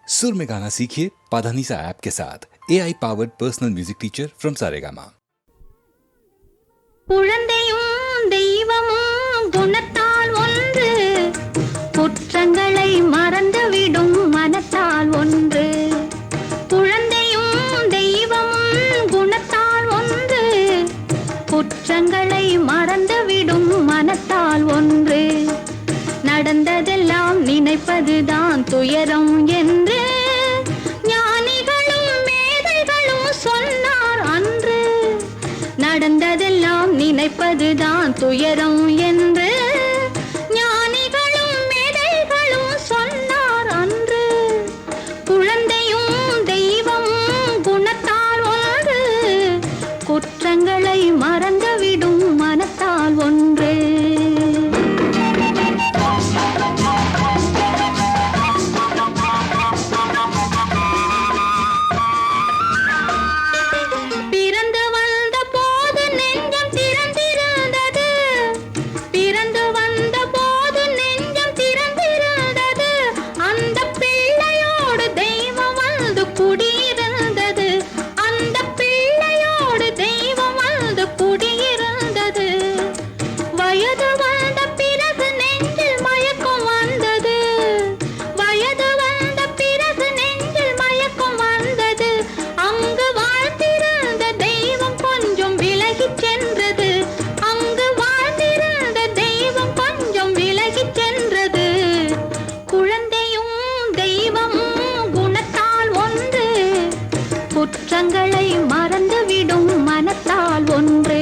सुर में गाना सीखिए पाधानीसा ऐप के साथ AI powered personal music teacher from Saregama. குழந்தையும் தெய்வமும் குணத்தால் ஒன்று, குற்றங்களை மறந்துவிடும் மனத்தால் ஒன்று. குழந்தையும் தெய்வமும் குணத்தால் ஒன்று, குற்றங்களை மறந்துவிடும் மனத்தால் ஒன்று. நடந்ததெல்லாம் நினைப்பதுதான் துயரம் என்று ஞானிகளும் மேதைகளும் சொன்னார் அன்று. நடந்ததெல்லாம் நினைப்பதுதான் துயரம் என்று ஞானிகளும் மேதைகளும் சொன்னார் அன்று. குழந்தையும் தெய்வமும் குணத்தால் ஒன்று, குற்றங்களை மறந்துவிடும் மனத்தால் ஒன்று. குற்றங்களை மறந்துவிடும் மனத்தால் ஒன்று.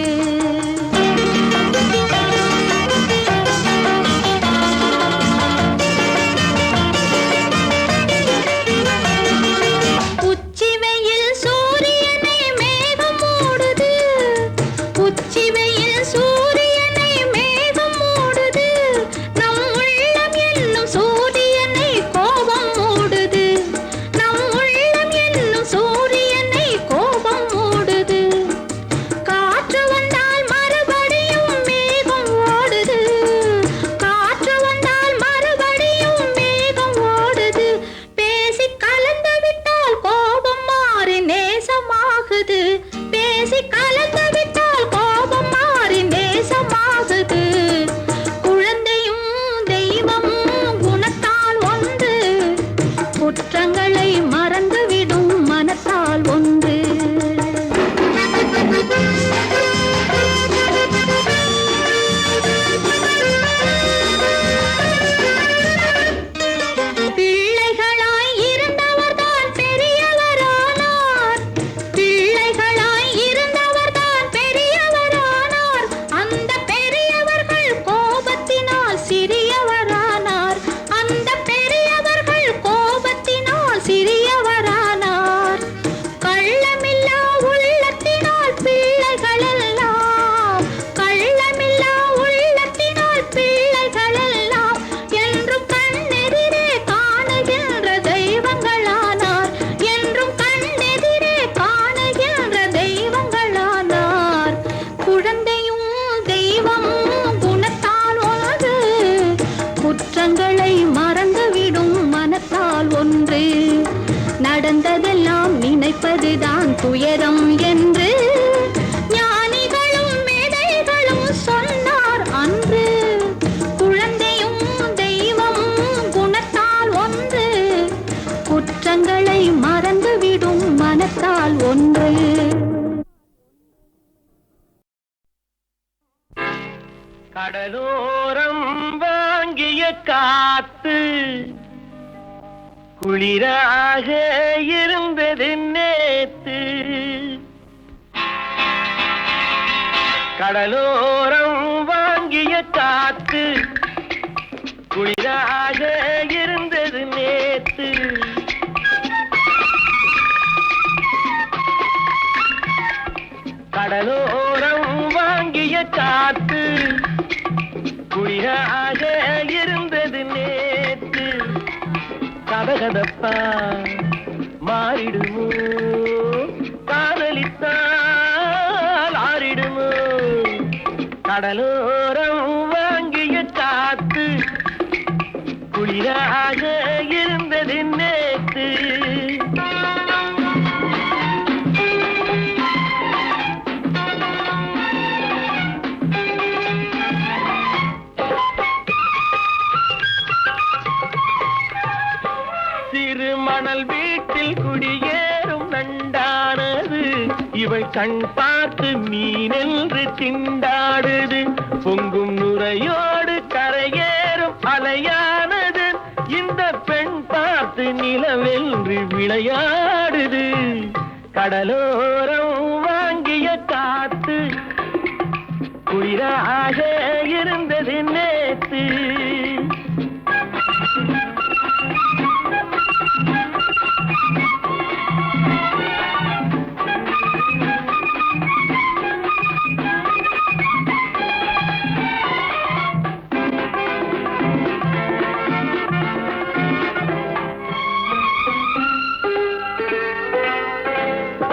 உச்சி வெயில் சூரியனை மேகம் மூடுது, உச்சி வெயில் சூரியனை மேகம் மூடுது. நம் உள்ளம் என்னும் சூரியனை கோபம் மூடுது, நம் உள்ளம் என்னும் சூரியனை கோபம் மூடுது. காற்று வந்தால் மறுபடியும் மேகம் ஓடுது, காற்று வந்தால் மறுபடியும் மேகம் ஓடுது. பேசி கலந்து விட்டால் கோபம் மாறி நேசமாகுது, பேசி கலந்து விட்டால் கோபம் மாறி நேசமாகுது. குழந்தையும் தெய்வமும் குணத்தால் ஒன்று, குற்றங்களை மறந்துவிடும் மனத்தால் ஒன்று. பிள்ளைகளாய் இருந்தவர்தான் பெரியவரானார், பிள்ளைகளாய் இருந்தவர்தான் பெரியவரானார். அந்த பெரியவர்கள் கோபத்தினால் சிறியவரானார், அந்த பெரியவர்கள் கோபத்தினால் சிறியவரானார். கள்ளமில்லா உள்ளத்தினால் பிள்ளைகள் எல்லாம், கள்ளமில்லா உள்ளத்தினால் பிள்ளைகள் எல்லாம் என்றும் கண்ணெதிரே காணுகின்ற தெய்வங்களானார், என்றும் கண்ணெதிரே காணுகின்ற தெய்வங்களானார். குழந்தையும் தெய்வமும் குணத்தால் ஒன்று, குற்றங்களை மறந்துவிடும் மனத்தால் ஒன்று. நடந்ததெல்லாம் நினைப்பதுதான் துயரம் என்று ஞானிகளும் மேதைகளும் சொன்னார் அன்று. குழந்தையும் தெய்வமும் குணத்தால் ஒன்று, குற்றங்களை மறந்துவிடும் மனத்தால் ஒன்று. கடலோரம் வாங்கிய காத்து குளிராக இருந்தது நேத்து, கடலோரம் வாங்கிய காத்து குளிராக இருந்தது நேத்து. கடலோரம் வாங்கிய காத்து குளிராக இருந்தது நேத்து. கதகதப்பா மாறிடுமோ, காதலித்தால் ஆறிடுமோ. கடலோரம் வாங்கிய காத்து குளிராக இருந்தது நேத்து. சிறு மணல் வீட்டில் குடியேறும் நண்டானது இவள் கண் பார்த்து மீனென்று திண்டாடுது பொங்கும் நுரையோடு கரையேறும் அலையானது இந்த பெண் பார்த்து நிலவென்று விளையாடுது கடலோரம் வாங்கிய காத்து குளிராக இருந்தது நேத்து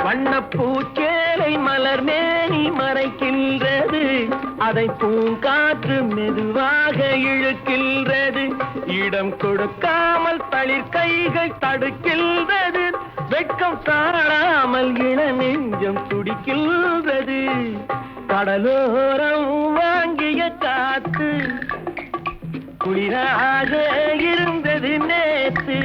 வண்ணப்பூச்சேலை மலர் மேனி மறைக்கின்றது அதை பூங்காற்று மெதுவாக இழுக்கின்றது இடம் கொடுக்காமல் தளிர் கைகள் தடுக்கின்றது வெட்கம் தாழாமல் இள நெஞ்சம் துடிக்கின்றது கடலோரம் வாங்கிய காத்து குளிராக இருந்தது நேத்து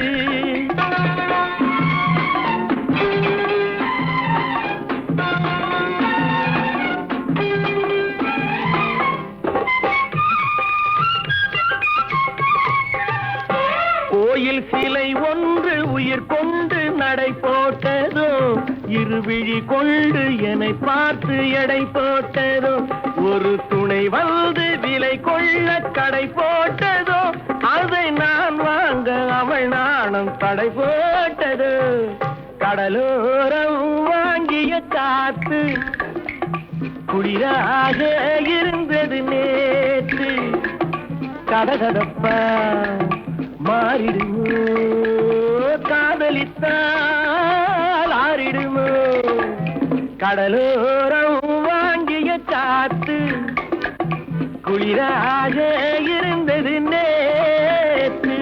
கோயில் சிலை ஒன்று உயிர் கொண்டு நடை போட்டதோ இருவிழி கொண்டு என்னை பார்த்து எடை போட்டதோ ஒரு துணை வந்து விலை கொள்ள கடை போட்டதோ அதை நான் வாங்க அவள் நாணம் தடை போட்டதோ கடலோரம் வாங்கிய காத்து குளிராக இருந்தது நேற்று கதகதப்பா மாறிடுமோ காதலித்தால் ஆறிடுமோ கடலோரம் வாங்கிய காத்து குளிராக இருந்தது நேற்று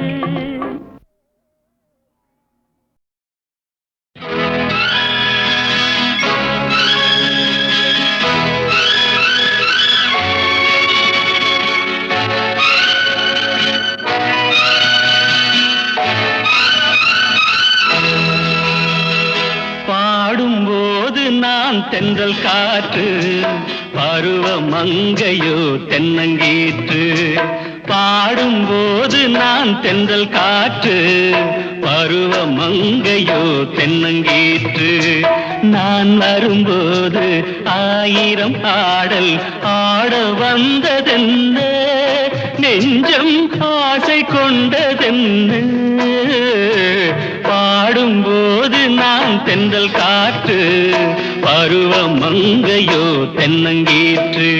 தென்றல் காற்று பருவ மங்கையோ தென்னங்கீற்று பாடும்போது நான் தென்றல் காற்று பருவ மங்கையோ தென்னங்கீற்று நான் வரும்போது ஆயிரம் ஆடல் ஆட வந்ததென்ன நெஞ்சம் ஆசை கொண்டதென்ன பாடும்போது நான் தென்றல் காற்று பருவ மங்கையோ தென்னங்கீற்று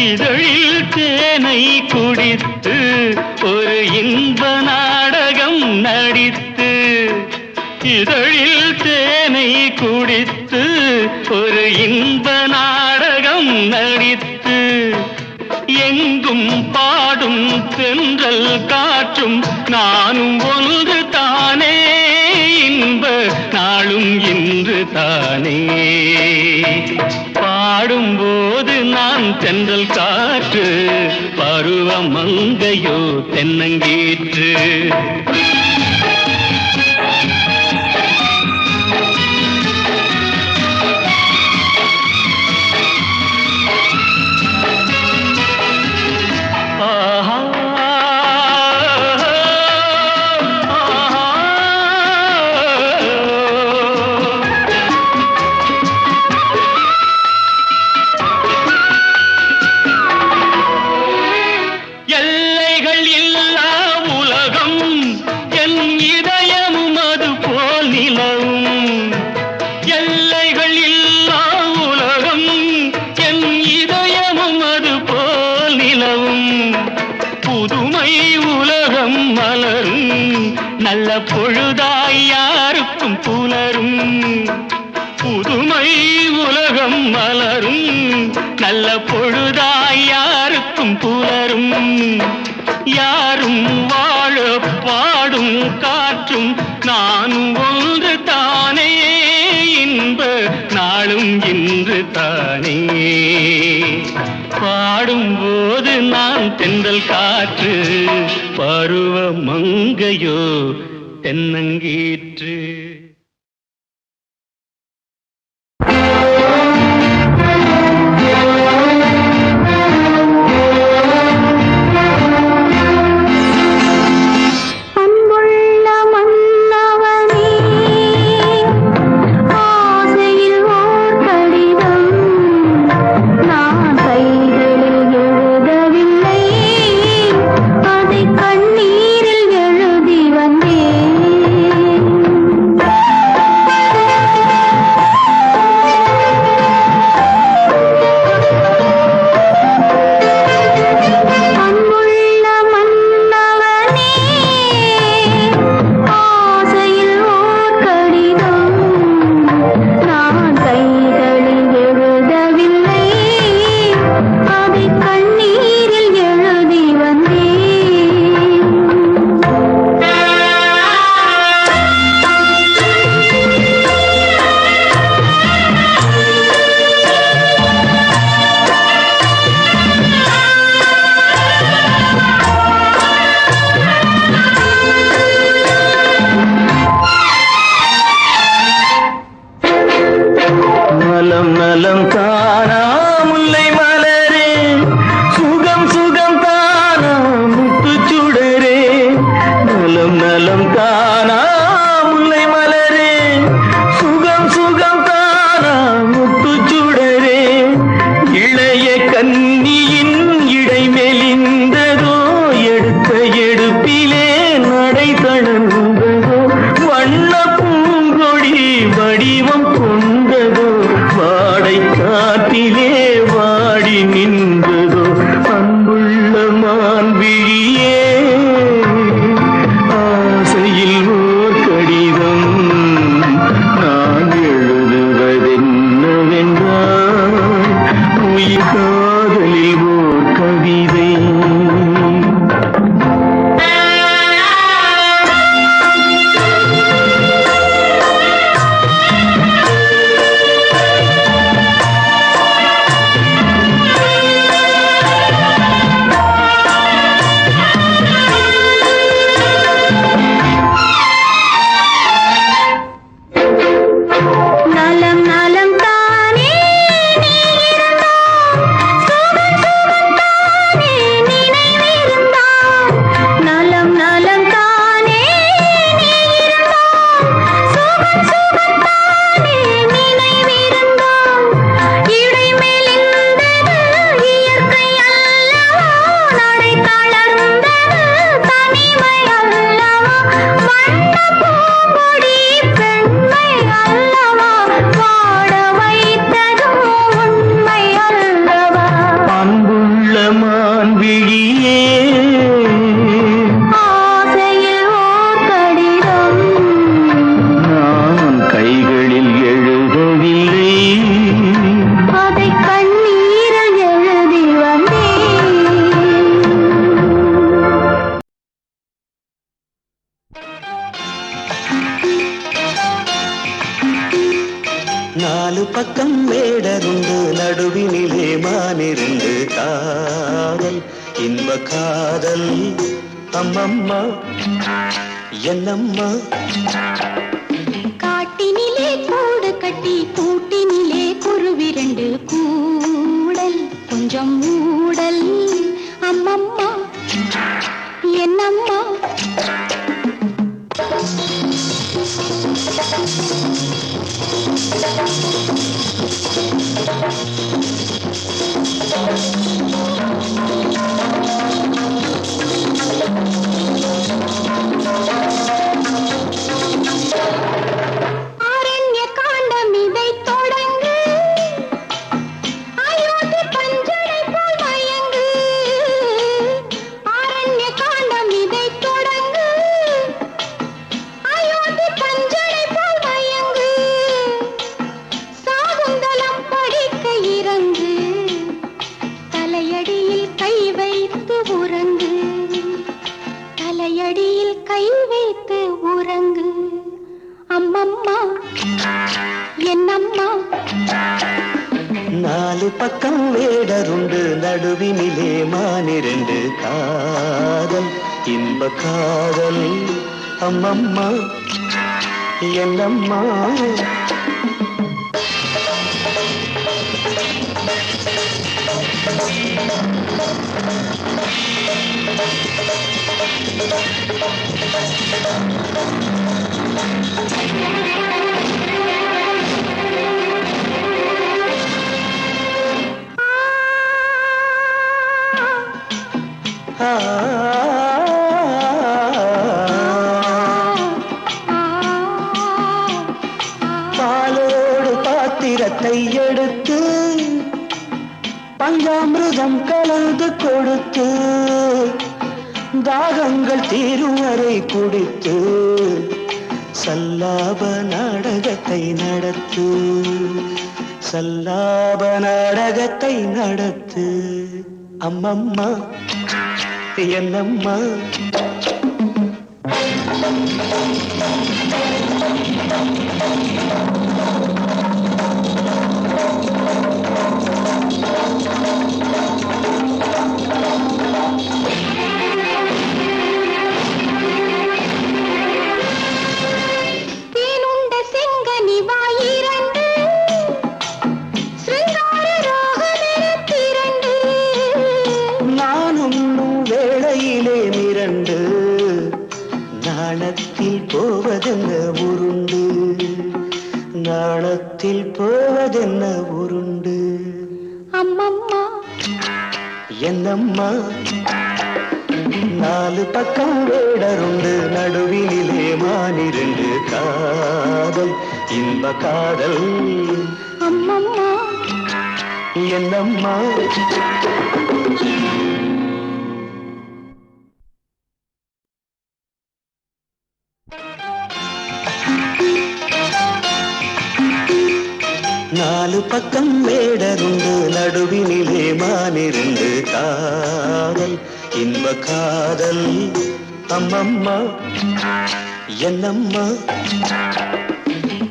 இதழில் தேனை குடித்து ஒரு இன்ப நாடகம் நடித்து இதழில் தேனை குடித்து ஒரு இன்ப நாடகம் நடித்து எங்கும் பாடும் தென்றல் காற்றும் நானும் ஒன்று தானே இன்ப நாளும் இன்று தானே பாடும்போது நான் தென்றல் காற்று பருவ மங்கையோ தென்னங்கீற்று புதுமை உலகம் மலரும் நல்ல பொழுதாய் யாருக்கும் புலரும் யாரும் வாழ பாடும் காற்றும் நானும் ஒன்று தானே இன்ப நாளும் இன்று தானே பாடும்போது நான் தென்றல் காற்று பருவ மங்கையோ தென்னங்கீற்று. நாலு பக்கம் வேடருண்டு நடுவினிலே மானிருந்து காதல் இன்ப காதல் அம்மம்மா என்னம்மா காட்டினிலே கூடு கட்டி கூட்டினிலே குருவிரண்டு கூடல் கொஞ்சம் மூடல் அம்மம்மா என்னம்மா ஆரண்ய காண்டம் இதை தொடங்கு அயோத்தி பஞ்சனை போல் மயங்கு ஆரண்ய காண்டம் இதை தொடங்கு அயோத்தி பஞ்சனை போல் மயங்கு என்னம்மா நாலு பக்கம் வேடருண்டு நடுவினிலே மானிரண்டு காதல் இன்ப காதல் அம்மம்மா என்னம்மா பாலோடு பாத்திரத்தை எடுத்து பஞ்சாமிருதம் கலந்து கொடுத்து தாகங்கள் தீரும் வரை குடித்து சல்லாப நாடகத்தை நடத்து சல்லாப நாடகத்தை நடத்து அம்மம்மா என்னம்மா தேனுண்ட செங்கனி வாயிரண்டு சிருங்கார ராகமிரத்திரண்டு நானும் வேளையிலே மிரண்டு நாணத்தில் போவதென்ன உருண்டு நாணத்தில் போவதென்ன உருண்டு அம்மம்மா என்னம்மா நாலு பக்கம் வேடருண்டு நடுவினிலே மானிரண்டு காதல் இன்ப காதல் அம்மம்மா என்னம்மா நாலு பக்கம் வேடருண்டு நடுவினிலே மானிரண்டு காதல் இன்ப காதல் அம்மம்மா என்னம்மா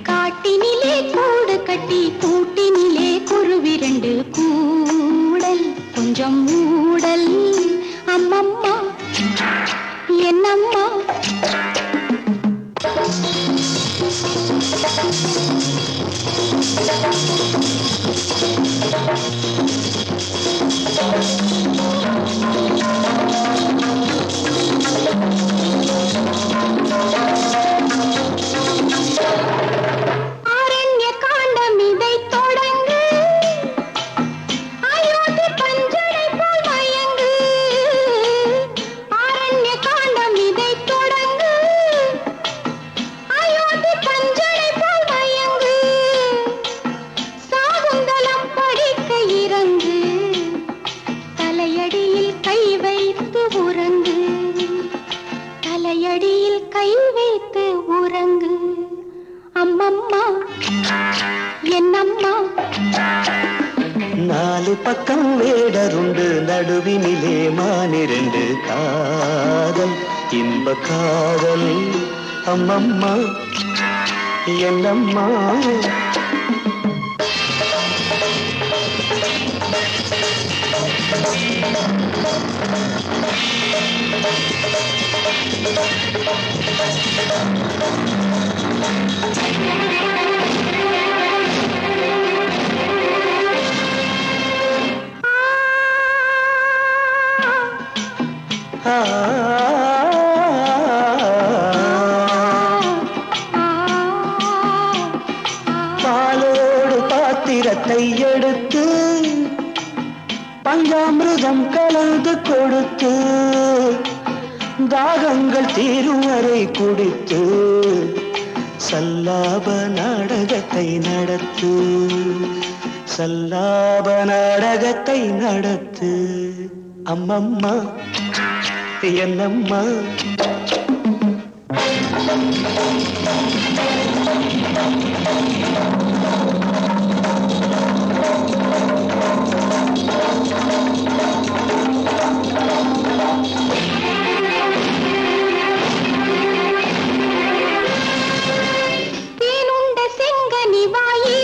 காட்டினிலே கூடு கட்டி கூட்டினிலே குருவிரண்டு கூடல் கொஞ்சம் மூடல் அம்மம்மா என்னம்மா ஆரண்ய காண்டம் இதை தொடங்கு அயோத்தி பஞ்சடை போல் மயங்கு ஆரண்ய காண்டம் இதை தொடங்கு அயோத்தி பஞ்சடை போல் மயங்கு சாகுந்தலம் படிக்க இறங்கு தலையடியில் கை வைத்து உறங்கு தலையடியில் கை வைத்து உறங்கு அம்மம்மா என்னம்மா நாலு பக்கம் வேடருண்டு நடுவினிலே மானிரண்டு காதல் இன்ப காதல் அம்மம்மா என்னம்மா பாலோடு பாத்திரத்தை எடுத்து பஞ்சாமிருதம் கலந்து கொடுத்து தாகங்கள் தீரும் வரை குடித்து சல்லாப நாடகத்தை நடத்து சல்லாப நாடகத்தை நடத்து அம்மம்மா என்னம்மா தேனுண்ட செங்கனி வாயி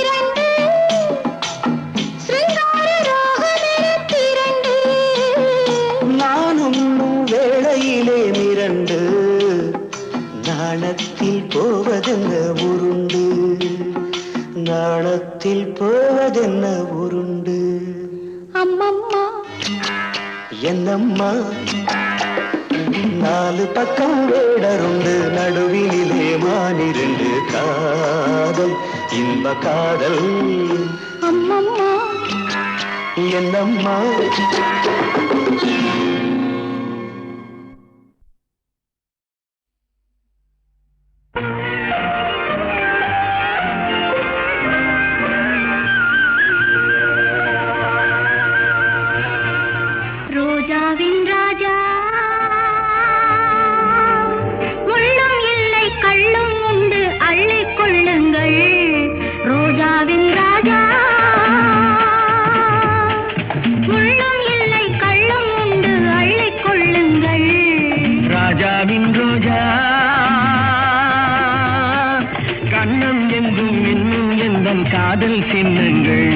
மரத்தில் போவதென்ன உருண்டு அம்மம்மா என்னம்மா நாலு பக்கம் வேடருண்டு நடுவினிலே மானிரண்டு காதல் இன்ப காதல் அம்மம்மா என்னம்மா ரோஜாவின் ராஜா முள்ளும் இல்லை கள்ளும் உண்டு அள்ளிக் கொள்ளுங்கள் ரோஜாவின் ராஜா முள்ளும் இல்லை கள்ளும் உண்டு அள்ளிக் கொள்ளுங்கள் ராஜாவின் ரோஜா கண்ணம் எங்கும் இன்னும் எந்தன் காதல் சின்னங்கள்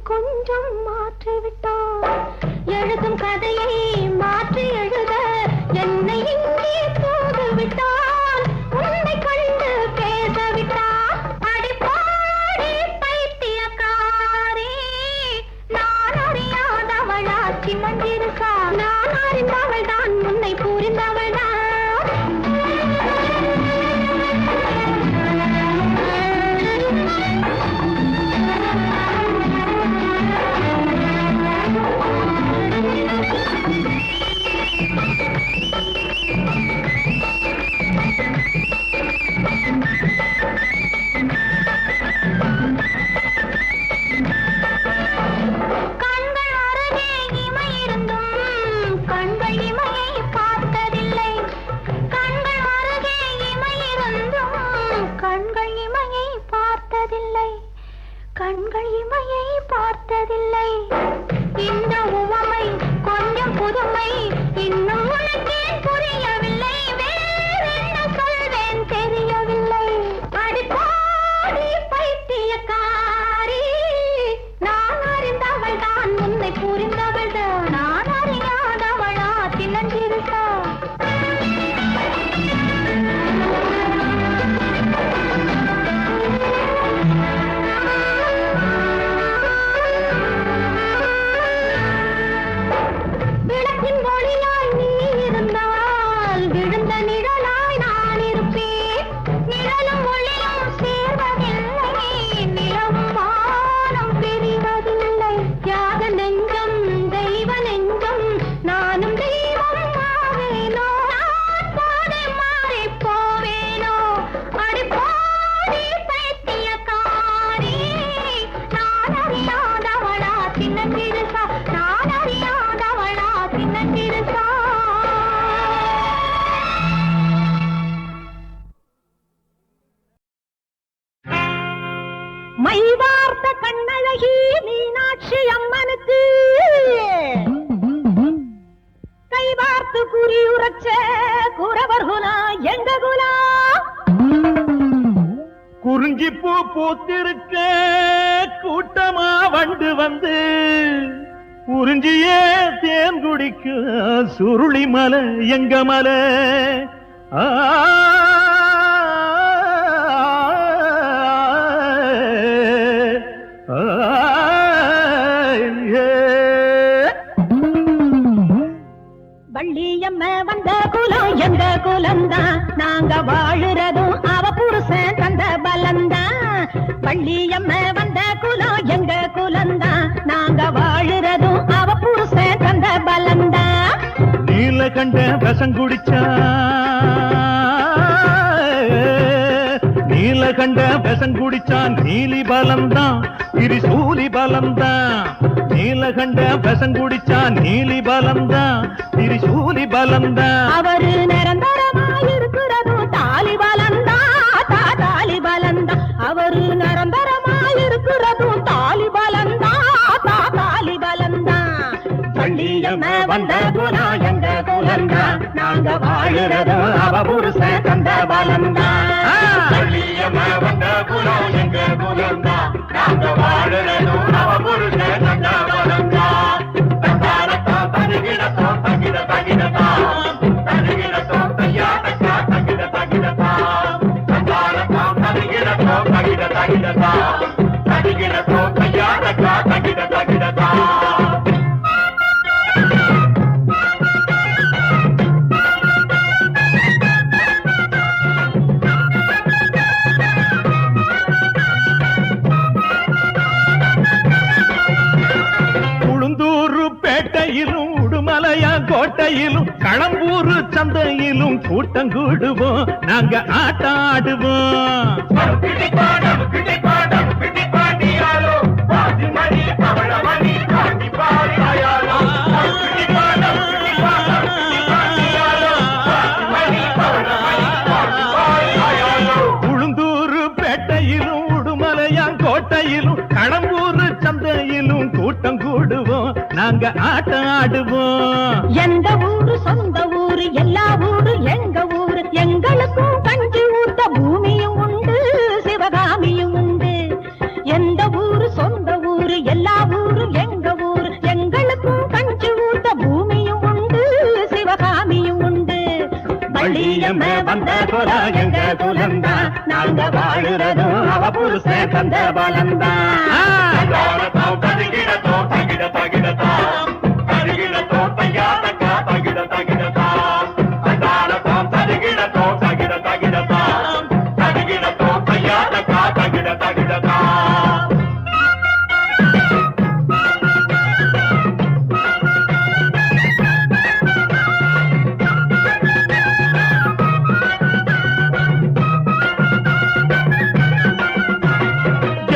கொஞ்சம் மாற்றிவிட்டான். எழுதும் கதையை மாற்றி எழுத என்னை இங்கே தூதுவிட்டான். உன்னை கண்டு பேசவிட்டான். அடிப்பாடி பைத்தியக்காரி, நான் அறியாதவளாச்சி மந்திருக்கா. நான் அறிந்தவள் தான், உன்னை புரிந்தவள் தான். கண்கள் இமையை பார்த்ததில்லை. இந்த உவமை கொஞ்சம் புதுமை, இன்னும் உனக்கே புரியவில்லை. வேறென்ன சொல்வேன் தெரியவில்லை. அடிப்பாடி பைத்தியக்காரி, நான் அறிந்தவள் தான், உன்னை புரிந்தவள் தான். நான் அறியாதவளா தினஞ்சிருக்கா. மைவார்த்த கண்ணழகி மீனாட்சி அம்மனுக்கு கைவார்த்து குறியுரைச்ச குறவர் குலா எங்க குலா. குறிஞ்சி பூ பூத்திருக்க கூட்டமா வண்டு வந்து உறிஞ்சியே தேன் குடிக்க சுருளி மலை எங்க மலை. வள்ளியம்ம வந்த குலம் எங்க குலந்தான், நாங்க வாழுறதும் அவ புருஷன் தந்த பலந்தான். வள்ளியம்ம வந்த குலம் எங்க குலந்தான், நாங்க வாழுறதும் அவ புருஷன் தந்த பலந்தான். நீலகண்ட விஷம் குடிச்சா, நீலகண்ட விஷம் குடிச்சான் நீலி பலந்தான் திரிசூலி பலந்தான். நீலகண்ட விஷம் குடிச்சான் நீலி பலந்தான் திரிசூலி பலந்தான். அவரு நிரந்தரமாயிருக்கிறதும் தாலி பலந்தா, தாலி பலந்தா. அவரு நிரந்தரமாயிருக்கிறதும் தாலி பலந்தா, தாலி பலந்தா. வள்ளியம்ம வந்த குலா எங்க குலந்தா, நாங்க வாழுறதும் அவ புருஷன் தந்த பலந்தா. வள்ளியம்ம வந்த குலம் எங்க குலந்தா, நாங்க வாழுறதும் அவ புருஷன் தந்த பலந்தா. தந்தாரத்தா தருகிடத்தோ தகிட தகிடத்தா, தருகிடத்தோ தையாட்டா தகிட தகிடத்தா. தந்தாரத்தா தருகிடத்தோ தகிட தகிடத்தா, தருகிடத்தோ தையாட்டா தகிட தகிடத்தா. பேட்டையிலும் உடுமலையா கோட்டையிலும் களம்பூர் சந்தையிலும் கூட்டம் கூடுவோம், நாங்க ஆட்டாடுவோம். உளுந்தூர் பேட்டையிலும் உடுமலையா கோட்டையிலும் களம்பூர் சந்தையிலும் கூட்டம் கூடுவோம், நாங்க ஆட்டம் ஆடுவோம். எந்த ஊரு சொந்த ஊரு, எல்லா ஊரு எங்க ஊரு. எங்களுக்கும் கஞ்சி ஊத்த பூமியும் உண்டு, சிவகாமியும் உண்டு. எந்த ஊரு சொந்த ஊரு, எல்லா ஊரு வாழுறதும் அவ புருஷன் தந்த பலந்தான். தகிடத்தோ தகிட தகிடத்தா தகிடத்தோ தையாதக்கா தகிட தகிடத்தா அதானத்தோம் தகிடத்தோ தகிட தகிடத்தா தகிடத்தோ தையாதக்கா தகிட தகிடத்தா.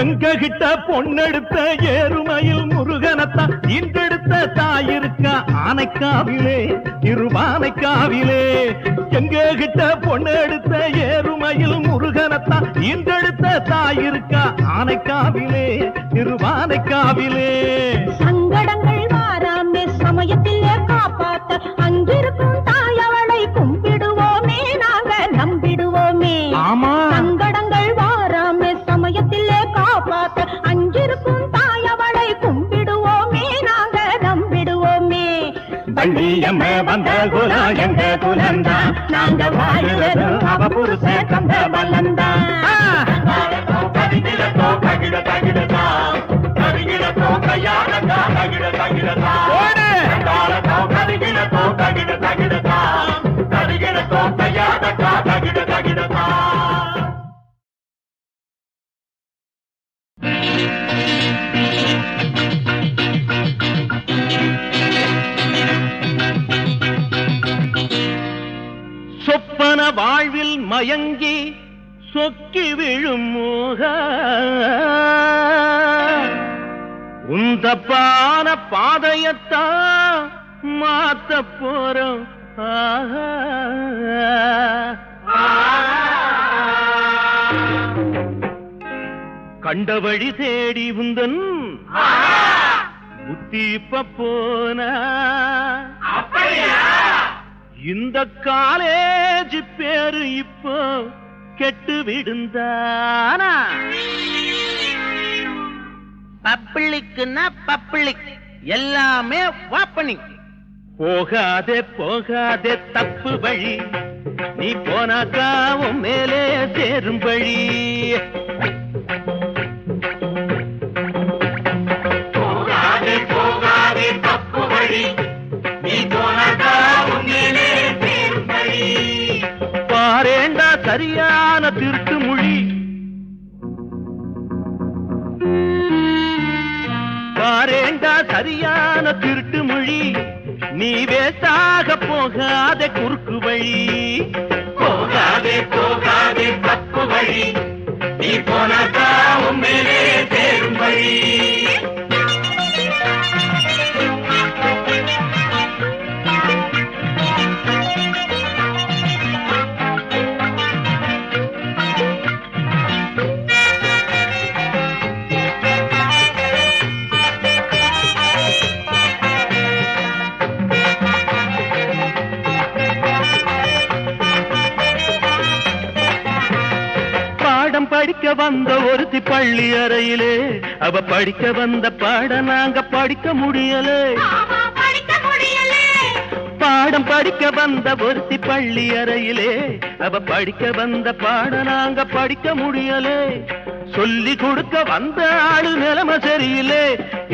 எங்ககிட்ட பொண்ணெடுத்த ஏறுமையில் முருகனத்தான் இன்றெடுத்த தாயிருக்கா ஆனைக்காவிலே இருவானைக்காவிலே. எங்ககிட்ட பொண்ணெடுத்த ஏறுமையில் முருகனத்தான் இன்றெடுத்த தாயிருக்கா ஆனைக்காவிலே இருவானைக்காவிலே. சங்கடங்கள் வாராமே சமயத்திலே காப்பாத்த அங்கிருக்கும் தாயவளை கும்பிடுவோமே நாங்க நம்பிடுவோமே. ஆமா சங்கடங்கள் வாராமே சமயத்திலே காப்பாத்த அங்கிருக்கும் தாயவளை கும்பிடுவோமே நாங்க நம்பிடுவோமே. பள்ளியம்ம வந்த குலம் எங்க குலந்தான் நாங்க வாழுறதும் அவ புருஷன் தந்த பலந்தான். தகிடத்தோ தகிட தகிடத்தா தகிடத்தோ தையாதக்கா தகிட தகிடத்தா தகிடத்தோ தகிட தகிடத்தா தகிடத்தோ தையாதக்கா தகிட தகிடத்தா. சொப்பன வாழ்வில் மயங்கி சொக்கி விழும் மோக உந்தப்பான பாதையத்தான் மாத்த போறோம். கண்ட வழி தேடி உந்தன் புத்தி இப்ப போன இந்த காலேஜ் பேரு இப்போ கெட்டு விடுந்தானா. பப்ளிக்னா பப்ளிக் எல்லாமே வாப்பனிங். போகாதே போகாதே தப்பு வழி நீ போனாக்கா உன் மேலே சேரும் வழி. போகாதே போகாதே தப்பு வழி நீ போனாக்கா உன் மேலே சேரும் வழி. பாரேண்டா சரியான திருட்டு மொழி பாரேண்டா சரியான திருட்டு மொழி நீ வேஸ்டாக போகாதே குறுக்கு வழி. போகாதே போகாதே தப்பு வழி நீ போனாக்கா உன் மேலே சேரும் வழி. படிக்க வந்த ஒருத்தி பள்ளி அறையிலே அவ படிக்க வந்த பாட நாங்க படிக்க முடியலே. பாடம் படிக்க வந்த ஒருத்தி பள்ளி அறையிலே அவ படிக்க வந்த பாட நாங்க படிக்க முடியலே. சொல்லி கொடுக்க வந்த ஆளு நிலைமை சரியில்லை.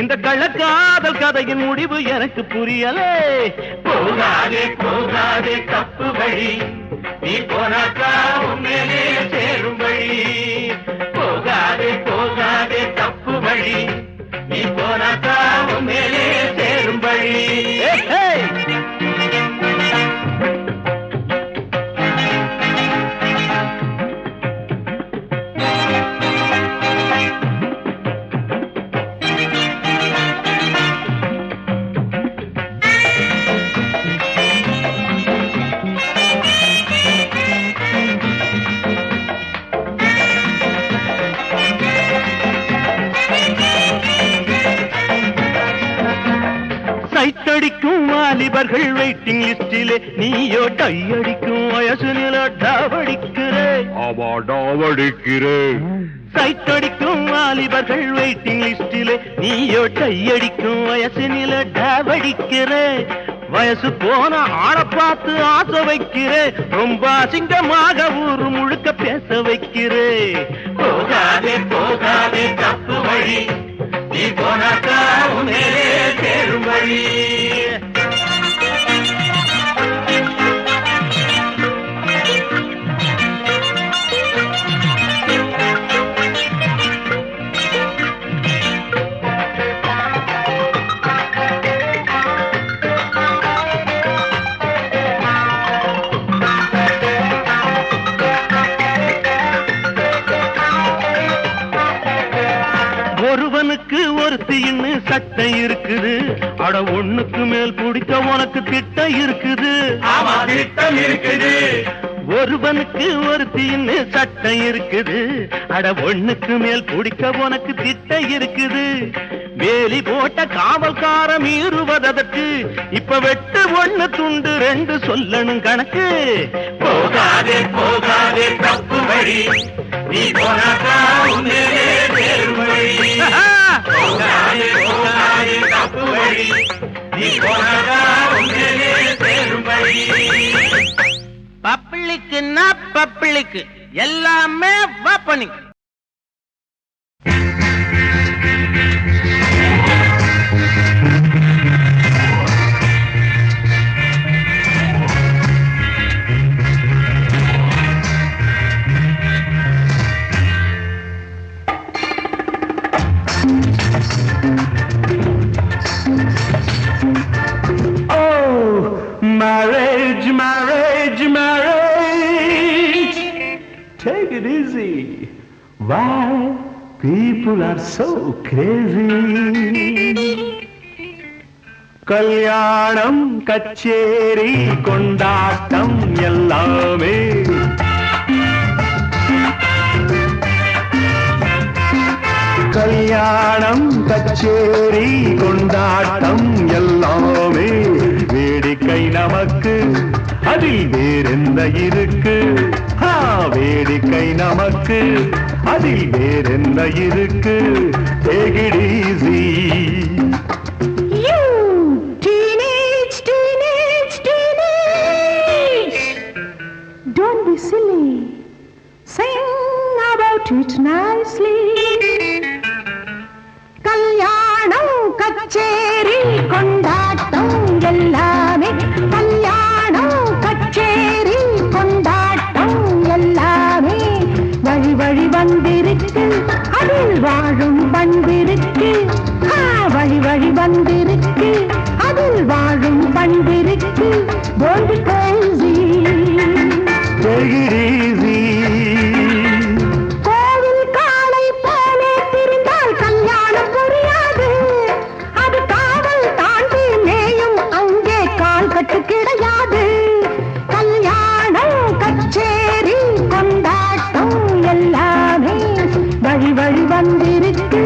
இந்த கள்ளக்காதல் கதையின் முடிவு எனக்கு புரியலே. போகாதே போகாதே தப்பு வழி நீ போனாக்கா உன் மேலே சேரும் வழி. போகாதே போகாதே தப்பு வழி நீ போனாக்கா உன் மேலே சேரும் வழி. சைட்டடிக்கும் வாலிபர்கள் வெயிட்டிங் லிஸ்டிலே நீயோ டையடிக்கும் வயசு நில டாவடிக்கிறே. சைட்டடிக்கும் வாலிபர்கள் வெயிட்டிங் லிஸ்டிலே நீயோ டையடிக்கும் வயசு நில டாவடிக்கிறே. வயசு போன ஆளை பார்த்து ஆசை வைக்கிறே ரொம்ப அசிங்கமாக ஊரு முழுக்க பேச வைக்கிறே போகாதே போகாதே தப்பு வழி நீ போனாக்கா உன்னையே சேரும் வழி ஒருவனுக்கு ஒருத்தின்னு சட்டை இருக்குது அட ஒண்ணுக்கு மேல் பிடிக்க உனக்கு திட்டம் இருக்குது ஆமா திட்டம் இருக்குது ஒருவனுக்கு ஒருத்தின்னு சட்டை இருக்குது அட ஒண்ணுக்கு மேல் பிடிக்க உனக்கு திட்டம் இருக்குது வேலி போட்ட காவல்கார மீறுவதற்கு இப்ப வெட்டு ஒண்ணு துண்டு ரெண்டு சொல்லணும் கணக்கு போகாதே போகாதே தப்பு வழி நீ போனாக்கா உன்னையே சேரும் வழி போகாதே போகாதே தப்பு வழி நீ போனாக்கா உன்னையே சேரும் வழி பப்ளிக்குன்னா பப்ளிக்கு எல்லாமே வாப்பனிங் Marriage, marriage, marriage. Take it easy. Why people are so crazy? கல்யாணம் கச்சேரி கொண்டாட்டம் எல்லாமே கல்யாணம் கச்சேரி கொண்டாட்டம் எல்லாமே வேடிக்கை நமக்கு அதில் வேறெந்த இருக்கு வேடிக்கை நமக்கு அதில் வேறெந்த இருக்கு Take it easy. You teenage, teenage, teenage. Don't be silly. Sing about it nicely. கல்யாணம் கச்சேரி கொண்டாட்டம் எல்லாமே கல்யாணம் கச்சேரி கொண்டாட்டம் எல்லாமே வழி வழி வந்திருக்கு அதில் வாழும் பண்பிருக்கு வழி வழி வந்திருக்கு அதில் வாழும் பண்பிருக்கு Don't be crazy. Take it easy. கோவில் காளை போலே திரிந்தால் கல்யாணம் புரியாது அது காவல் தாண்டி மேயும் அங்கே கால் கட்டு கிடையாது கல்யாணம் கச்சேரி கொண்டாட்டம் எல்லாமே வழி வழி வந்திருக்கு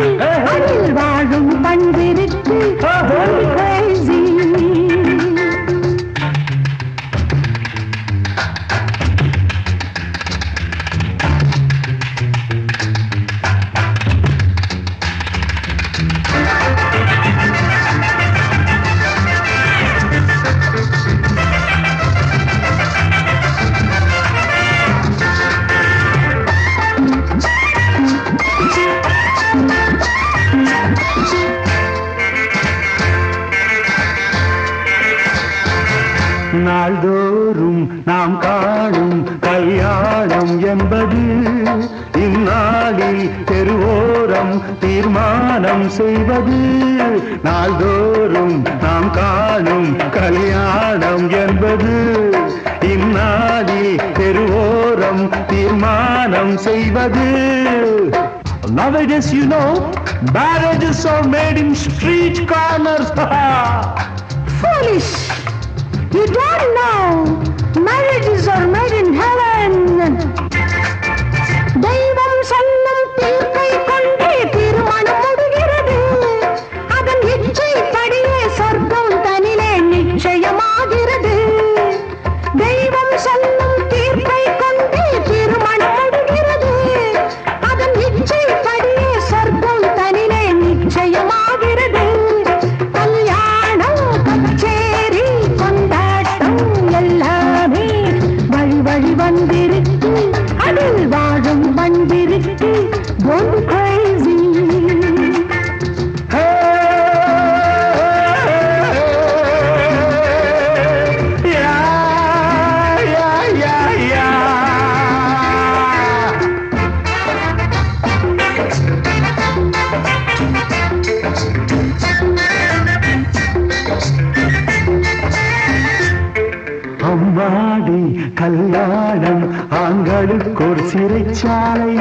அதில் வாழும் பண்பிருக்கு Don't be crazy. நாள்தோறும் நாம் காணும் கல்யாணம் என்பது இந்நாளில் தெருவோரம் தீர்மானம் செய்வது நாள்தோறும் நாம் காணும் கல்யாணம் என்பது இந்நாளில் தெருவோரம் தீர்மானம் செய்வது Nowadays, you know, marriages are made in street corners. Foolish. You don't know. Marriages are made in heaven. தெய்வம் சொல்லும் தீர்ப்பை கொண்டே திருமணம் முடிகிறது அதன் இச்சைப்படியே சொர்க்கம் தனிலே நிச்சயமாகிறது தெய்வம் சொல்லும் தீர்ப்பை கொண்டே திருமணம் முடிகிறது அதன் இச்சைப்படியே சொர்க்கம் தனிலே நிச்சயமாகிறது கல்யாணம் கச்சேரி Don't be crazy. அம்மாடி கல்யாணம் ஆண்களுக்கு ஒரு சிறைச்சாலை,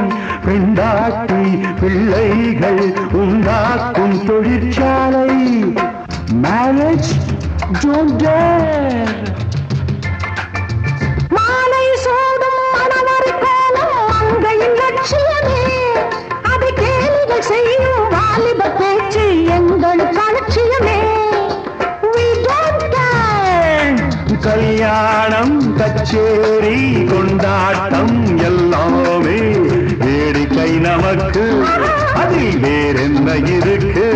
பெண்டாட்டி பிள்ளைகள் உண்டாக்கும் தொழிற்சாலை. Marriage don't dare. மாலை சூடும் மணவரை போலும் மங்கையின் லட்சியமே, அதை கேலிகள் செய்யும் வாலிப பேச்சு எங்கள் லட்சியமே. We don't care. கல்யாணம் கச்சேரி கொண்டாட்டம் எல்லாமே வேடிக்கை நமக்கு, அதில் வேறென்ன இருக்கு?